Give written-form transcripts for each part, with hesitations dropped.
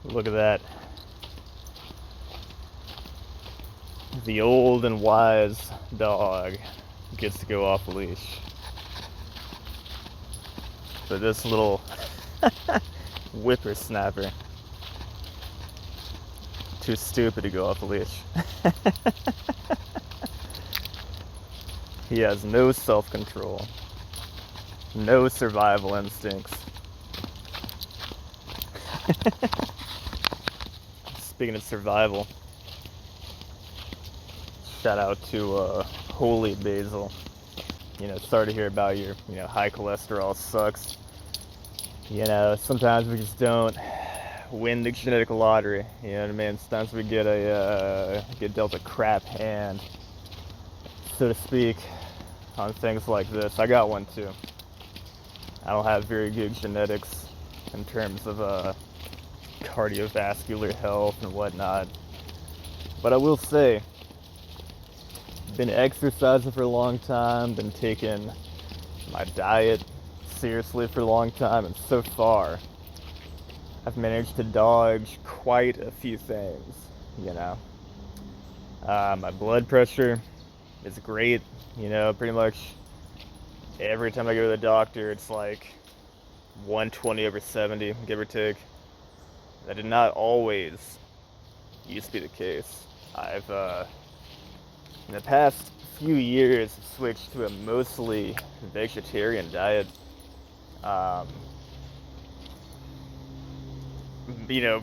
Look at that. The old and wise dog gets to go off leash. But this little whippersnapper, too stupid to go off leash. He has no self-control, no survival instincts. Speaking of survival, shout out to Holy Basil. Sorry to hear about your, high cholesterol sucks. Sometimes we just don't win the genetic lottery. You know what I mean? Sometimes we get dealt a crap hand, so to speak, on things like this. I got one too. I don't have very good genetics in terms of cardiovascular health and whatnot. But I will say, been exercising for a long time, been taking my diet seriously for a long time, and so far I've managed to dodge quite a few things. My blood pressure is great. Pretty much every time I go to the doctor, it's like 120/70, give or take. That did not always used to be the case. I've in the past few years switched to a mostly vegetarian diet. The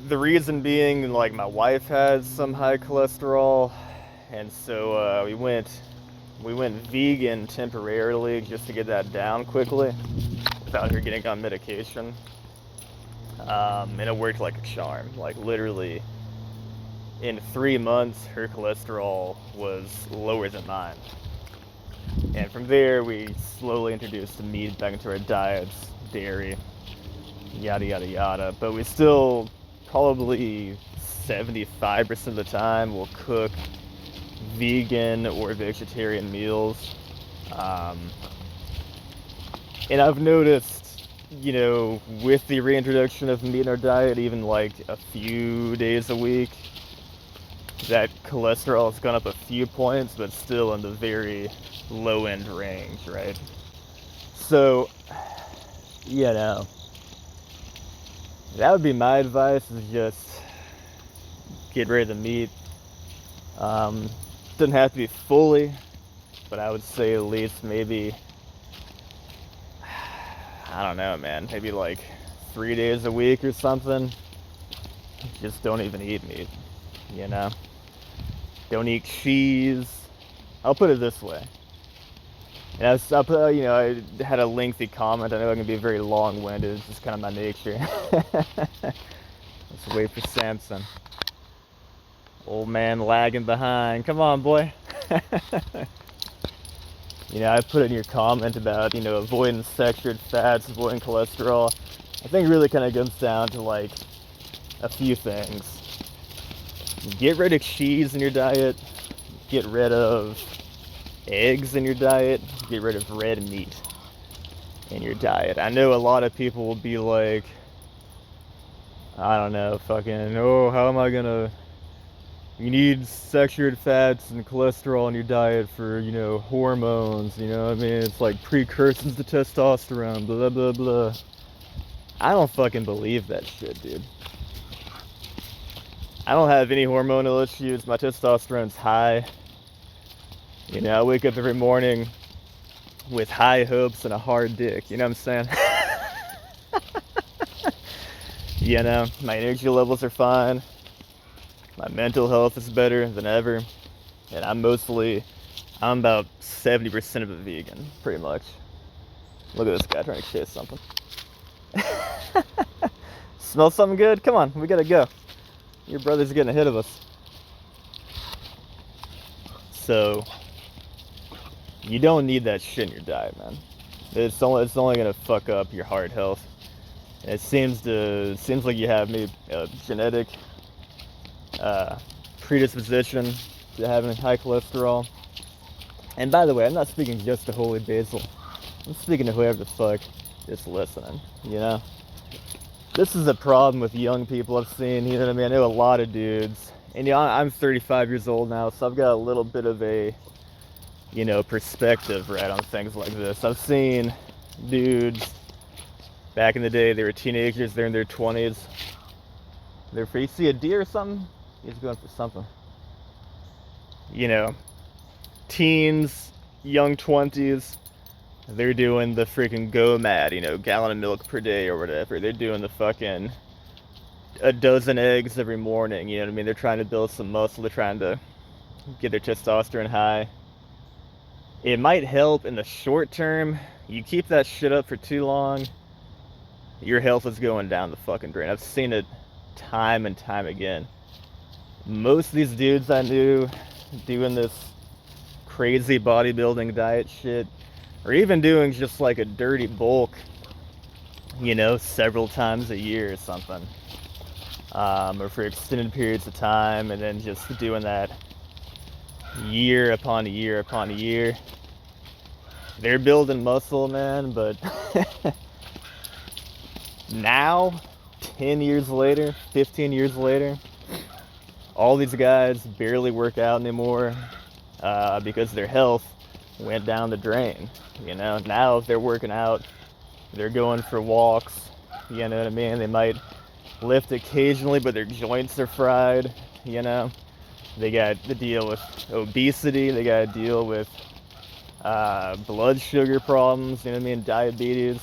reason being, like, my wife has some high cholesterol, and so we went vegan temporarily just to get that down quickly without her getting on medication. And it worked like a charm. Like, literally, in 3 months, her cholesterol was lower than mine. And from there, we slowly introduced the meat back into our diets, dairy, yada yada yada. But we still, probably 75% of the time, will cook vegan or vegetarian meals. And I've noticed, with the reintroduction of meat in our diet, even like a few days a week, that cholesterol has gone up a few points, but still in the very low end range, right? So, that would be my advice, is just get rid of the meat. Doesn't have to be fully, but I would say at least maybe, I don't know, man, maybe like 3 days a week or something. Just don't even eat meat, Don't eat cheese. I'll put it this way. And I had a lengthy comment. I know I can be very long-winded. It's just kind of my nature. Let's wait for Samson. Old man lagging behind. Come on, boy. I put in your comment about, avoiding saturated fats, avoiding cholesterol. I think it really kind of comes down to, like, a few things. Get rid of cheese in your diet. Get rid of eggs in your diet. Get rid of red meat in your diet. I know a lot of people will be like, I don't know, how am I gonna... You need saturated fats and cholesterol in your diet for, hormones, it's like precursors to testosterone, blah, blah, blah. I don't fucking believe that shit, dude. I don't have any hormonal issues. My testosterone's high. I wake up every morning with high hopes and a hard dick, you know what I'm saying? My energy levels are fine. My mental health is better than ever. And I'm about 70% of a vegan, pretty much. Look at this guy trying to chase something. Smell something good? Come on, we gotta go. Your brother's getting ahead of us. So, you don't need that shit in your diet, man. It's only gonna fuck up your heart health. And it seems like you have maybe a genetic predisposition to having high cholesterol. And by the way, I'm not speaking just to Holy Basil. I'm speaking to whoever the fuck is listening, this is a problem with young people I've seen, you know what I mean? I know a lot of dudes, and you know, I'm 35 years old now, so I've got a little bit of a, you know, perspective, right, on things like this. I've seen dudes back in the day, they were teenagers, they're in their 20s. They're free. You see a deer or something? He's going for something. You know, teens, young 20s, they're doing the freaking go mad, you know, gallon of milk per day or whatever. They're doing the fucking a dozen eggs every morning, you know what I mean? They're trying to build some muscle, they're trying to get their testosterone high. It might help in the short term. You keep that shit up for too long, your health is going down the fucking drain. I've seen it time and time again. Most of these dudes I knew doing this crazy bodybuilding diet shit, or even doing just like a dirty bulk, you know, several times a year or something, or for extended periods of time, and then just doing that year upon year upon year. They're building muscle, man, but now, 10 years later, 15 years later, all these guys barely work out anymore because their health went down the drain. You know, now if they're working out, they're going for walks, you know what I mean? They might lift occasionally, but their joints are fried, you know? They got to deal with obesity, they got to deal with blood sugar problems, you know what I mean? Diabetes.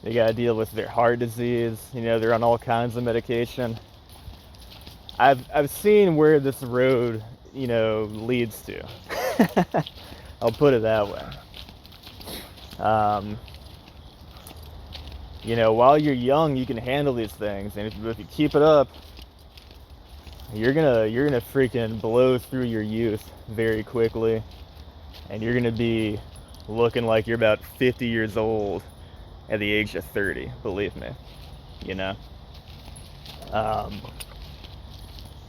They got to deal with their heart disease, you know, they're on all kinds of medication. I've seen where this road, you know, leads to. I'll put it that way. You know, while you're young, you can handle these things, and if you keep it up, you're gonna freaking blow through your youth very quickly, and you're gonna be looking like you're about 50 years old at the age of 30. Believe me, you know.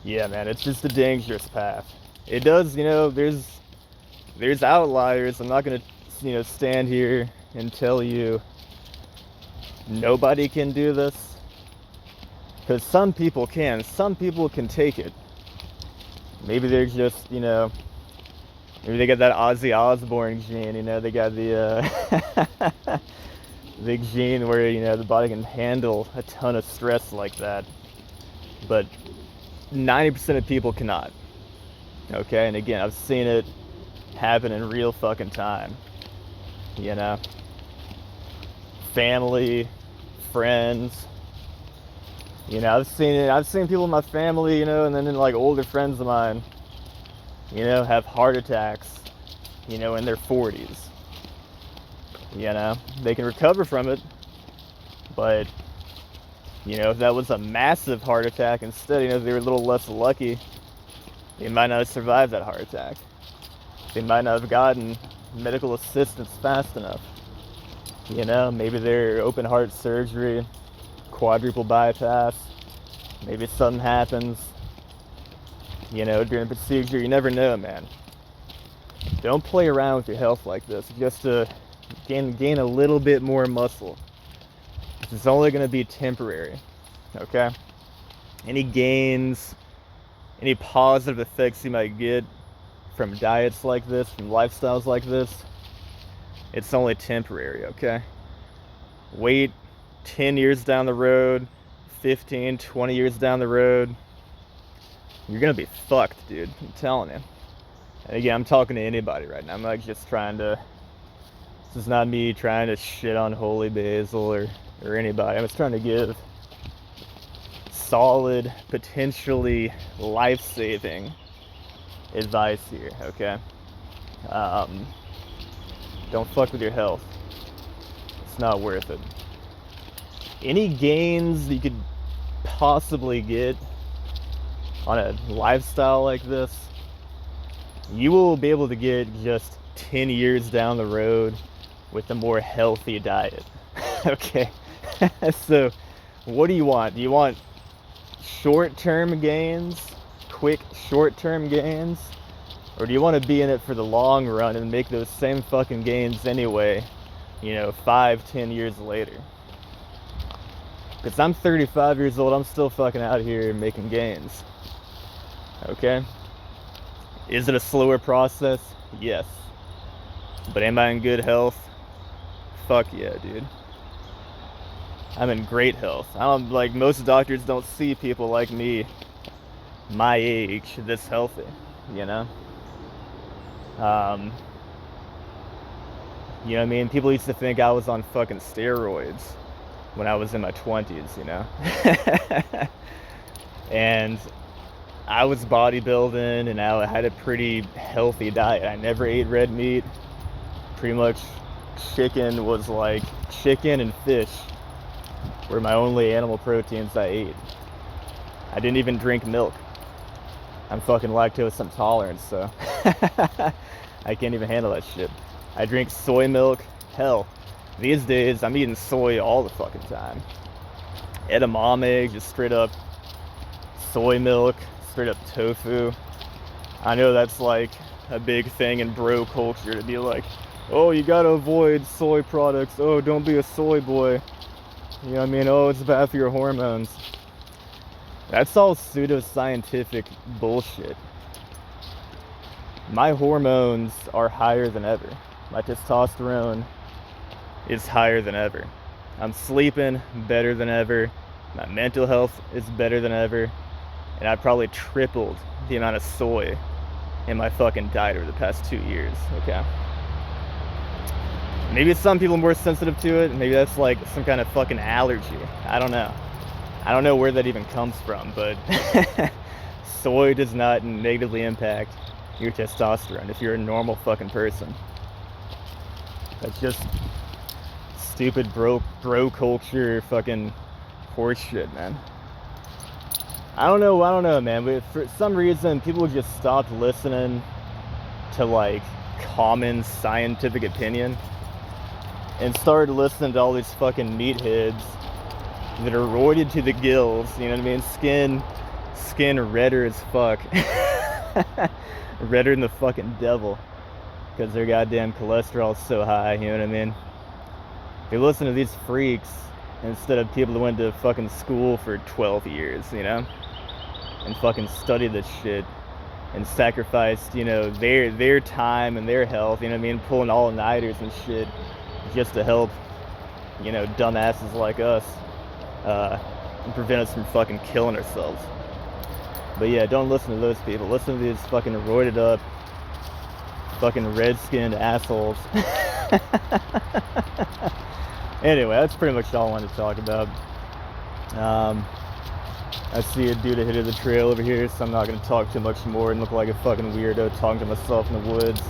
Yeah, man, it's just a dangerous path. It does, you know, there's outliers. I'm not gonna, you know, stand here and tell you nobody can do this, because some people can. Some people can take it. Maybe they're just, you know, maybe they got that Ozzy Osbourne gene, you know, they got the the gene where, you know, the body can handle a ton of stress like that. But 90% of people cannot. Okay, and again, I've seen it happen in real fucking time. You know, family, friends. You know, I've seen people in my family, you know, and then like older friends of mine, you know, have heart attacks, you know, in their 40s. You know, they can recover from it, but you know, if that was a massive heart attack instead, you know, if they were a little less lucky, they might not have survived that heart attack. They might not have gotten medical assistance fast enough. You know, maybe they're open heart surgery, quadruple bypass, maybe something happens, you know, during the procedure. You never know, man. Don't play around with your health like this just to gain a little bit more muscle. It's only going to be temporary, okay? Any gains, any positive effects you might get from diets like this, from lifestyles like this, it's only temporary, okay? Wait 10 years down the road, 15, 20 years down the road, you're going to be fucked, dude. I'm telling you. And again, I'm talking to anybody right now. I'm not just trying to, this is not me trying to shit on Holy Basil or anybody. I'm just trying to give solid, potentially life-saving advice here, okay? Don't fuck with your health. It's not worth it. Any gains you could possibly get on a lifestyle like this, you will be able to get just 10 years down the road with a more healthy diet. Okay? So, what do you want? Do you want short-term gains, quick short-term gains? Or do you want to be in it for the long run and make those same fucking gains anyway, you know, 5-10 years later? Because I'm 35 years old, I'm still fucking out here making gains. Okay? Is it a slower process? Yes. But am I in good health? Fuck yeah, dude. I'm in great health. I don't, like, most doctors don't see people like me, my age, this healthy, you know? Um, you know what I mean? People used to think I was on fucking steroids when I was in my 20s, you know? And I was bodybuilding and I had a pretty healthy diet. I never ate red meat. Pretty much chicken was like, chicken and fish were my only animal proteins I ate. I didn't even drink milk. I'm fucking lactose intolerant, so I can't even handle that shit. I drink soy milk. Hell, these days I'm eating soy all the fucking time. Edamame, just straight up soy milk, straight up tofu. I know that's like a big thing in bro culture to be like, oh, you gotta avoid soy products. Oh, don't be a soy boy. You know what I mean? Oh, it's bad for your hormones. That's all pseudoscientific bullshit. My hormones are higher than ever. My testosterone is higher than ever. I'm sleeping better than ever. My mental health is better than ever. And I probably tripled the amount of soy in my fucking diet over the past 2 years, okay? Maybe some people are more sensitive to it. Maybe that's like some kind of fucking allergy. I don't know. I don't know where that even comes from, but soy does not negatively impact your testosterone if you're a normal fucking person. That's just stupid bro culture fucking horse shit, man. I don't know, man. But for some reason, people just stopped listening to like common scientific opinion and started listening to all these fucking meatheads that are roided to the gills, you know what I mean? Skin redder as fuck. Redder than the fucking devil. Because their goddamn cholesterol's so high, you know what I mean? They listen to these freaks instead of people that went to fucking school for 12 years, you know? And fucking studied this shit and sacrificed, you know, their time and their health, you know what I mean? Pulling all-nighters and shit just to help, you know, dumbasses like us and prevent us from fucking killing ourselves. But yeah, don't listen to those people. Listen to these fucking roided up, fucking red-skinned assholes. Anyway, that's pretty much all I wanted to talk about. I see a dude ahead of the trail over here, so I'm not going to talk too much more and look like a fucking weirdo talking to myself in the woods.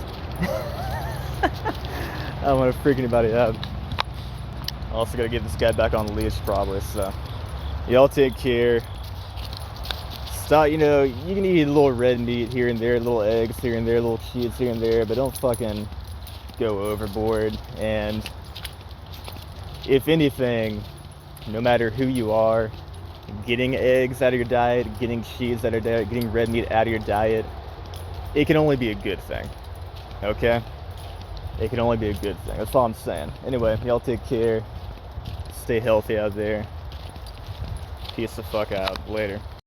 I don't want to freak anybody out. I also got to get this guy back on the leash probably, so y'all take care. Stop, you know, you can eat a little red meat here and there, little eggs here and there, little cheese here and there, but don't fucking go overboard. And if anything, no matter who you are, getting eggs out of your diet, getting cheese out of your diet, getting red meat out of your diet, it can only be a good thing, okay? It can only be a good thing. That's all I'm saying. Anyway, y'all take care. Stay healthy out there. Peace the fuck out. Later.